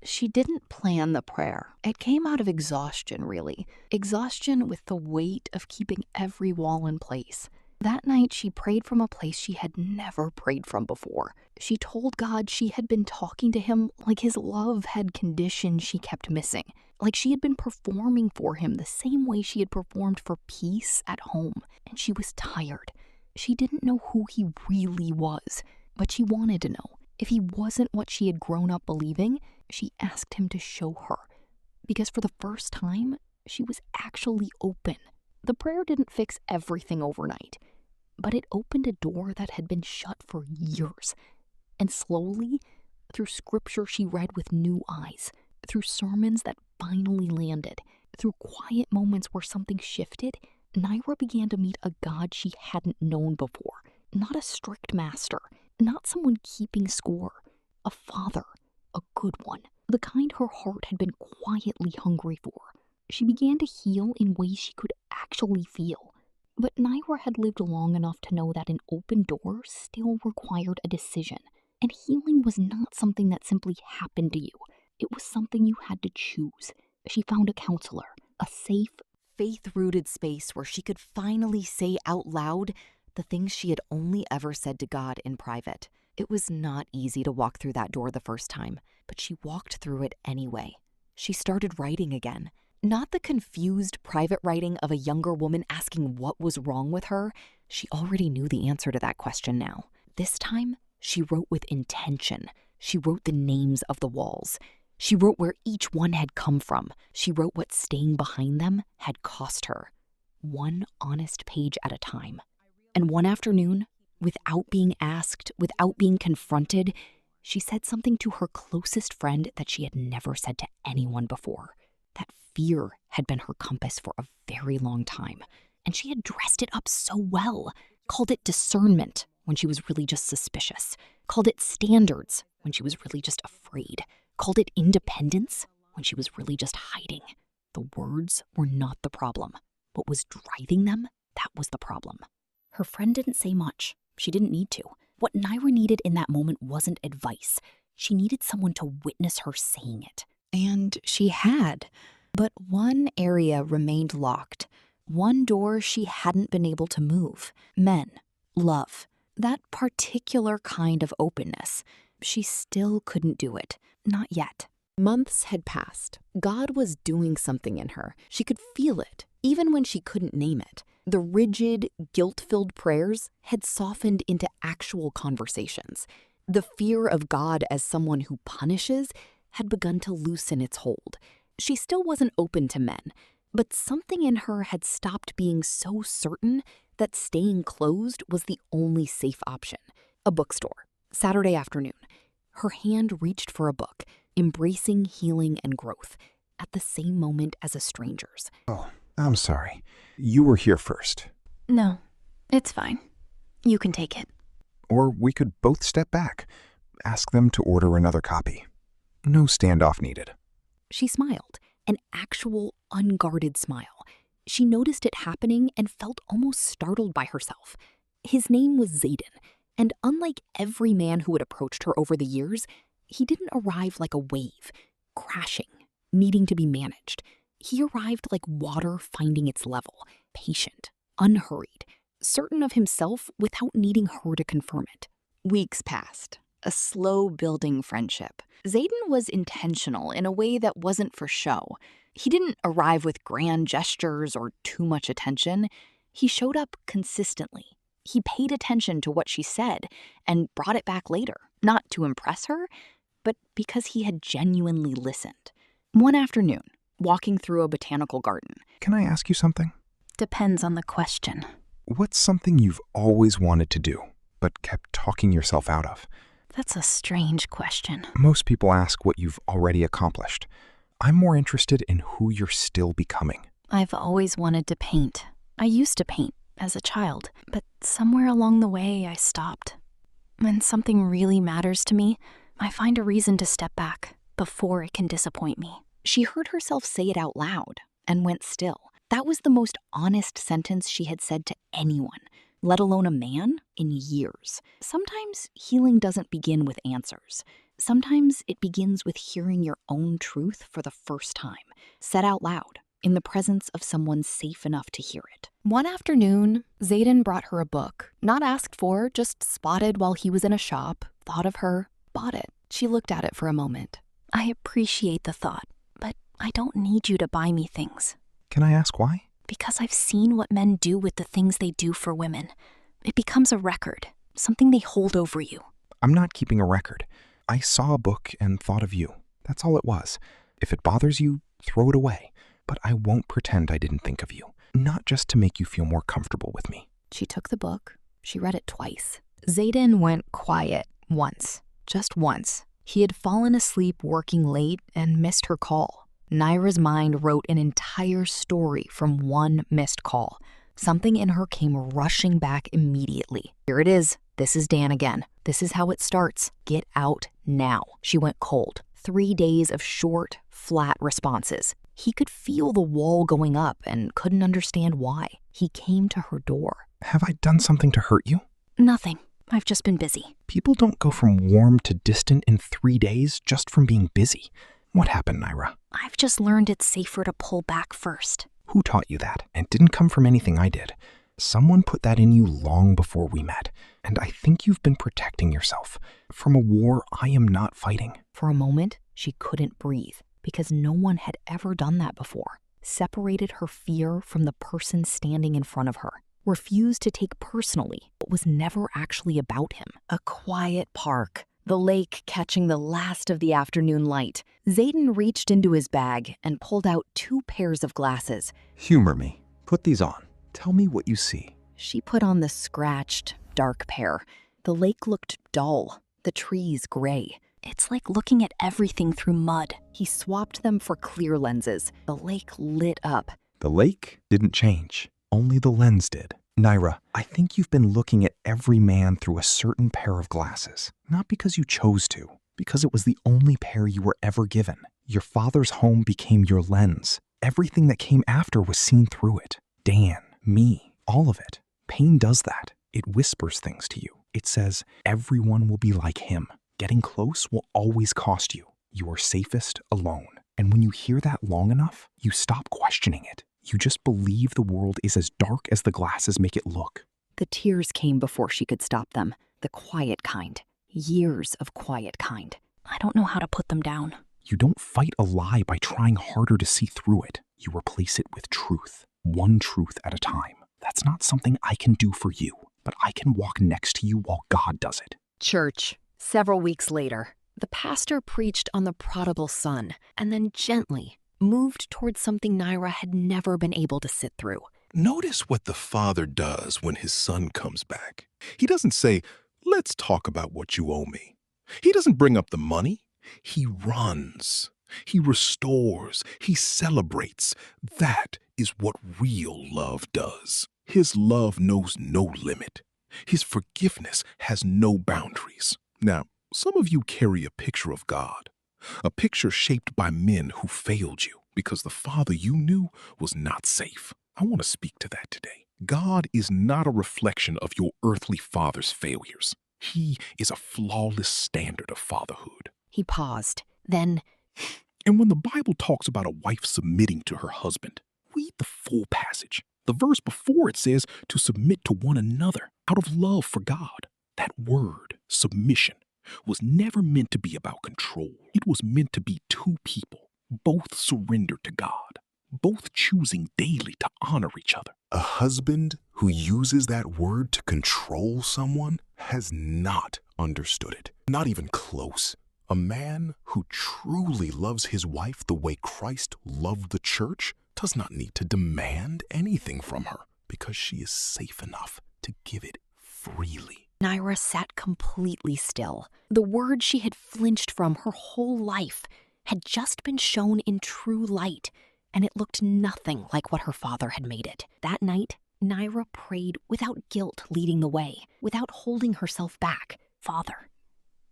She didn't plan the prayer. It came out of exhaustion, really. Exhaustion with the weight of keeping every wall in place. That night, she prayed from a place she had never prayed from before. She told God she had been talking to him like his love had conditions she kept missing, like she had been performing for him the same way she had performed for peace at home, and she was tired. She didn't know who he really was, but she wanted to know. If he wasn't what she had grown up believing, she asked him to show her. Because for the first time, she was actually open. The prayer didn't fix everything overnight, but it opened a door that had been shut for years. And slowly, through scripture she read with new eyes, through sermons that finally landed, through quiet moments where something shifted, Nyrah began to meet a God she hadn't known before. Not a strict master, not someone keeping score. A father, a good one, the kind her heart had been quietly hungry for. She began to heal in ways she could actually feel. But Nyrah had lived long enough to know that an open door still required a decision. And healing was not something that simply happened to you. It was something you had to choose. She found a counselor, a safe, faith-rooted space where she could finally say out loud the things she had only ever said to God in private. It was not easy to walk through that door the first time, but she walked through it anyway. She started writing again. Not the confused private writing of a younger woman asking what was wrong with her. She already knew the answer to that question now. This time, she wrote with intention. She wrote the names of the walls. She wrote where each one had come from. She wrote what staying behind them had cost her. One honest page at a time. And one afternoon, without being asked, without being confronted, she said something to her closest friend that she had never said to anyone before. That fear had been her compass for a very long time, and she had dressed it up so well, called it discernment when she was really just suspicious, called it standards when she was really just afraid, called it independence when she was really just hiding. The words were not the problem. What was driving them, that was the problem. Her friend didn't say much. She didn't need to. What Nyrah needed in that moment wasn't advice. She needed someone to witness her saying it. And she had. But one area remained locked. One door she hadn't been able to move. Men. Love. That particular kind of openness. She still couldn't do it. Not yet. Months had passed. God was doing something in her. She could feel it, even when she couldn't name it. The rigid, guilt-filled prayers had softened into actual conversations. The fear of God as someone who punishes had begun to loosen its hold. She still wasn't open to men, but something in her had stopped being so certain that staying closed was the only safe option. A bookstore. Saturday afternoon. Her hand reached for a book, embracing healing and growth, at the same moment as a stranger's. Oh, I'm sorry. You were here first. No, it's fine. You can take it. Or we could both step back. Ask them to order another copy. No standoff needed. She smiled, an actual unguarded smile. She noticed it happening and felt almost startled by herself. His name was Zayden, and unlike every man who had approached her over the years, he didn't arrive like a wave, crashing, needing to be managed. He arrived like water finding its level, patient, unhurried, certain of himself without needing her to confirm it. Weeks passed, a slow-building friendship. Zayden was intentional in a way that wasn't for show. He didn't arrive with grand gestures or too much attention. He showed up consistently. He paid attention to what she said and brought it back later, not to impress her, but because he had genuinely listened. One afternoon, walking through a botanical garden. Can I ask you something? Depends on the question. What's something you've always wanted to do, but kept talking yourself out of? That's a strange question. Most people ask what you've already accomplished. I'm more interested in who you're still becoming. I've always wanted to paint. I used to paint as a child, but somewhere along the way I stopped. When something really matters to me, I find a reason to step back before it can disappoint me. She heard herself say it out loud and went still. That was the most honest sentence she had said to anyone, let alone a man, in years. Sometimes healing doesn't begin with answers. Sometimes it begins with hearing your own truth for the first time, said out loud, in the presence of someone safe enough to hear it. One afternoon, Zayden brought her a book, not asked for, just spotted while he was in a shop, thought of her, bought it. She looked at it for a moment. I appreciate the thought, but I don't need you to buy me things. Can I ask why? Because I've seen what men do with the things they do for women. It becomes a record, something they hold over you. I'm not keeping a record. I saw a book and thought of you. That's all it was. If it bothers you, throw it away. But I won't pretend I didn't think of you. Not just to make you feel more comfortable with me. She took the book. She read it twice. Zayden went quiet once. Just once. He had fallen asleep working late and missed her call. Nyrah's mind wrote an entire story from one missed call. Something in her came rushing back immediately. Here it is. This is Dan again. This is how it starts. Get out now. She went cold. 3 days of short, flat responses. He could feel the wall going up and couldn't understand why. He came to her door. Have I done something to hurt you? Nothing. I've just been busy. People don't go from warm to distant in 3 days just from being busy. What happened, Nyrah? I've just learned it's safer to pull back first. Who taught you that? It didn't come from anything I did. Someone put that in you long before we met. And I think you've been protecting yourself from a war I am not fighting. For a moment, she couldn't breathe because no one had ever done that before. Separated her fear from the person standing in front of her. Refused to take personally what was never actually about him. A quiet park. The lake catching the last of the afternoon light. Zayden reached into his bag and pulled out 2 pairs of glasses. Humor me. Put these on. Tell me what you see. She put on the scratched, dark pair. The lake looked dull, the trees gray. It's like looking at everything through mud. He swapped them for clear lenses. The lake lit up. The lake didn't change. Only the lens did. Nyrah, I think you've been looking at every man through a certain pair of glasses. Not because you chose to, because it was the only pair you were ever given. Your father's home became your lens. Everything that came after was seen through it. Dan, me, all of it. Pain does that. It whispers things to you. It says, everyone will be like him. Getting close will always cost you. You are safest alone. And when you hear that long enough, you stop questioning it. You just believe the world is as dark as the glasses make it look. The tears came before she could stop them. The quiet kind. Years of quiet kind. I don't know how to put them down. You don't fight a lie by trying harder to see through it. You replace it with truth. One truth at a time. That's not something I can do for you, but I can walk next to you while God does it. Church. Several weeks later, the pastor preached on the prodigal son and then gently moved towards something Nyrah had never been able to sit through. Notice what the father does when his son comes back. He doesn't say, let's talk about what you owe me. He doesn't bring up the money. He runs. He restores. He celebrates. That is what real love does. His love knows no limit. His forgiveness has no boundaries. Now, some of you carry a picture of God, a picture shaped by men who failed you because the father you knew was not safe. I want to speak to that today. God is not a reflection of your earthly father's failures. He is a flawless standard of fatherhood. He paused, then... And when the Bible talks about a wife submitting to her husband, read the full passage. The verse before it says to submit to one another out of love for God. That word, submission, was never meant to be about control. It was meant to be 2 people, both surrendered to God, both choosing daily to honor each other. A husband who uses that word to control someone has not understood it, not even close. A man who truly loves his wife the way Christ loved the church does not need to demand anything from her because she is safe enough to give it freely. Nyrah sat completely still. The word she had flinched from her whole life had just been shown in true light, and it looked nothing like what her father had made it. That night, Nyrah prayed without guilt leading the way, without holding herself back. Father,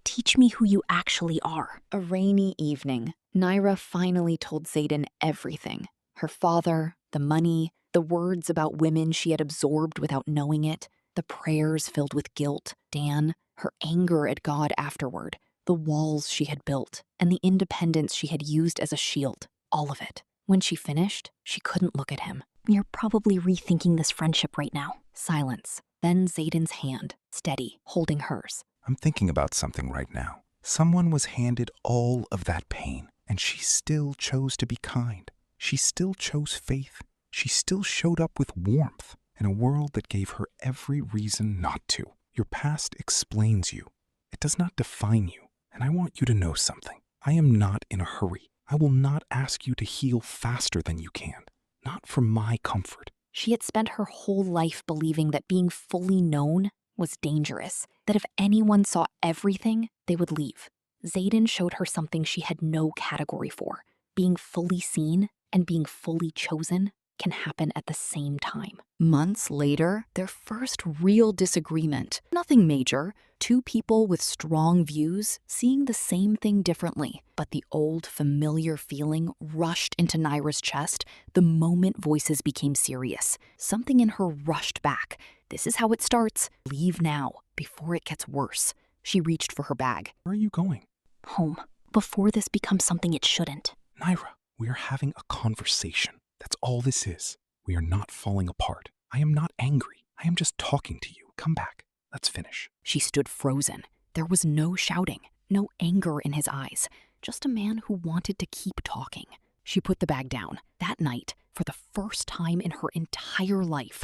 teach me who you actually are. A rainy evening, Nyrah finally told Zayden everything. Her father, the money, the words about women she had absorbed without knowing it, the prayers filled with guilt, Dan, her anger at God afterward. the walls she had built, and the independence she had used as a shield. All of it. When she finished, she couldn't look at him. "You're probably rethinking this friendship right now." Silence. Then Zayden's hand, steady, holding hers. I'm thinking about something right now. Someone was handed all of that pain, and she still chose to be kind. She still chose faith. She still showed up with warmth in a world that gave her every reason not to. Your past explains you. It does not define you. And I want you to know something. I am not in a hurry. I will not ask you to heal faster than you can. Not for my comfort. She had spent her whole life believing that being fully known was dangerous, that if anyone saw everything, they would leave. Zayden showed her something she had no category for. Being fully seen and being fully chosen can happen at the same time. Months later, their first real disagreement. Nothing major, two people with strong views seeing the same thing differently. But the old familiar feeling rushed into Nyrah's chest the moment voices became serious. Something in her rushed back. This is how it starts. Leave now, before it gets worse. She reached for her bag. Where are you going? Home. Before this becomes something it shouldn't. Nyrah, we are having a conversation. That's all this is. We are not falling apart. I am not angry. I am just talking to you. Come back. Let's finish. She stood frozen. There was no shouting, no anger in his eyes, just a man who wanted to keep talking. She put the bag down. That night, for the first time in her entire life,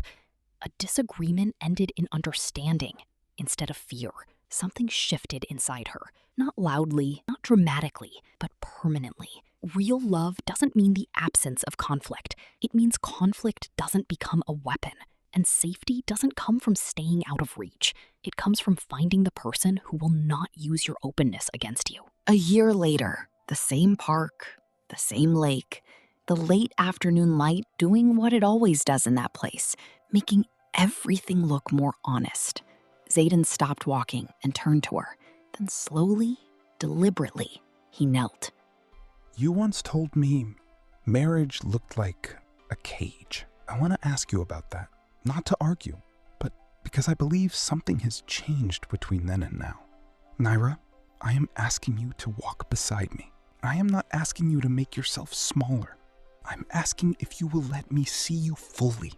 a disagreement ended in understanding instead of fear. Something shifted inside her. Not loudly, not dramatically, but permanently. Real love doesn't mean the absence of conflict. It means conflict doesn't become a weapon. And safety doesn't come from staying out of reach. It comes from finding the person who will not use your openness against you. A year later, the same park, the same lake, the late afternoon light doing what it always does in that place, making everything look more honest. Zayden stopped walking and turned to her. Then slowly, deliberately, he knelt. You once told me marriage looked like a cage. I want to ask you about that. Not to argue, but because I believe something has changed between then and now. Nyrah, I am asking you to walk beside me. I am not asking you to make yourself smaller. I'm asking if you will let me see you fully,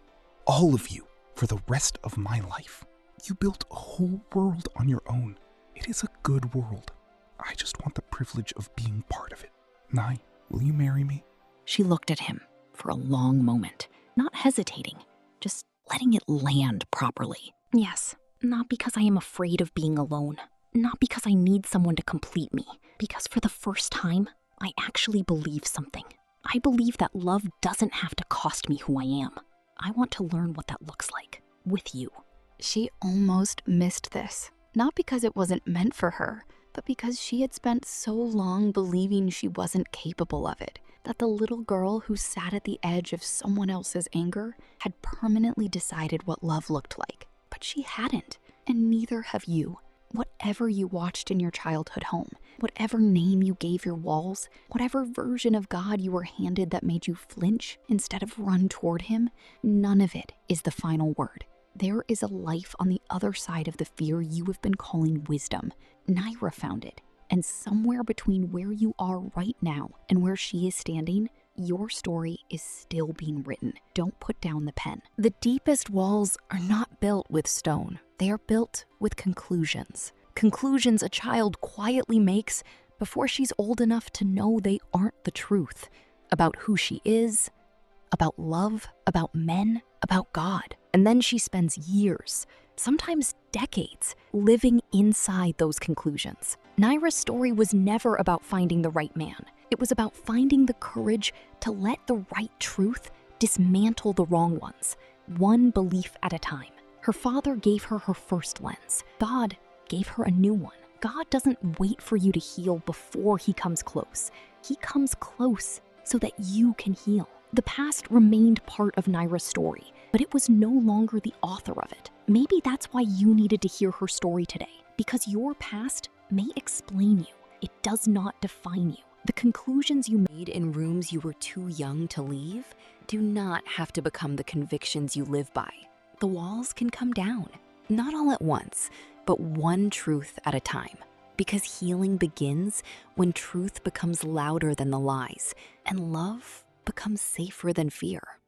all of you, for the rest of my life. You built a whole world on your own. It is a good world. I just want the privilege of being part of it. Nye, will you marry me? She looked at him for a long moment, not hesitating, just letting it land properly. Yes, not because I am afraid of being alone, not because I need someone to complete me, because for the first time, I actually believe something. I believe that love doesn't have to cost me who I am. I want to learn what that looks like, with you. She almost missed this, not because it wasn't meant for her, but because she had spent so long believing she wasn't capable of it, that the little girl who sat at the edge of someone else's anger had permanently decided what love looked like. But she hadn't, and neither have you. Whatever you watched in your childhood home, whatever name you gave your walls, whatever version of God you were handed that made you flinch instead of run toward him, none of it is the final word. There is a life on the other side of the fear you have been calling wisdom. Nyrah found it, and somewhere between where you are right now and where she is standing, your story is still being written. Don't put down the pen. The deepest walls are not built with stone. They are built with conclusions. Conclusions a child quietly makes before she's old enough to know they aren't the truth. About who she is, about love, about men, about God. And then she spends years, sometimes decades, living inside those conclusions. Nyrah's story was never about finding the right man. It was about finding the courage to let the right truth dismantle the wrong ones, one belief at a time. Her father gave her her first lens. God gave her a new one. God doesn't wait for you to heal before he comes close. He comes close so that you can heal. The past remained part of Nyrah's story, but it was no longer the author of it. Maybe that's why you needed to hear her story today, because your past may explain you. It does not define you. The conclusions you made in rooms you were too young to leave do not have to become the convictions you live by. The walls can come down, not all at once, but one truth at a time. Because healing begins when truth becomes louder than the lies and love becomes safer than fear.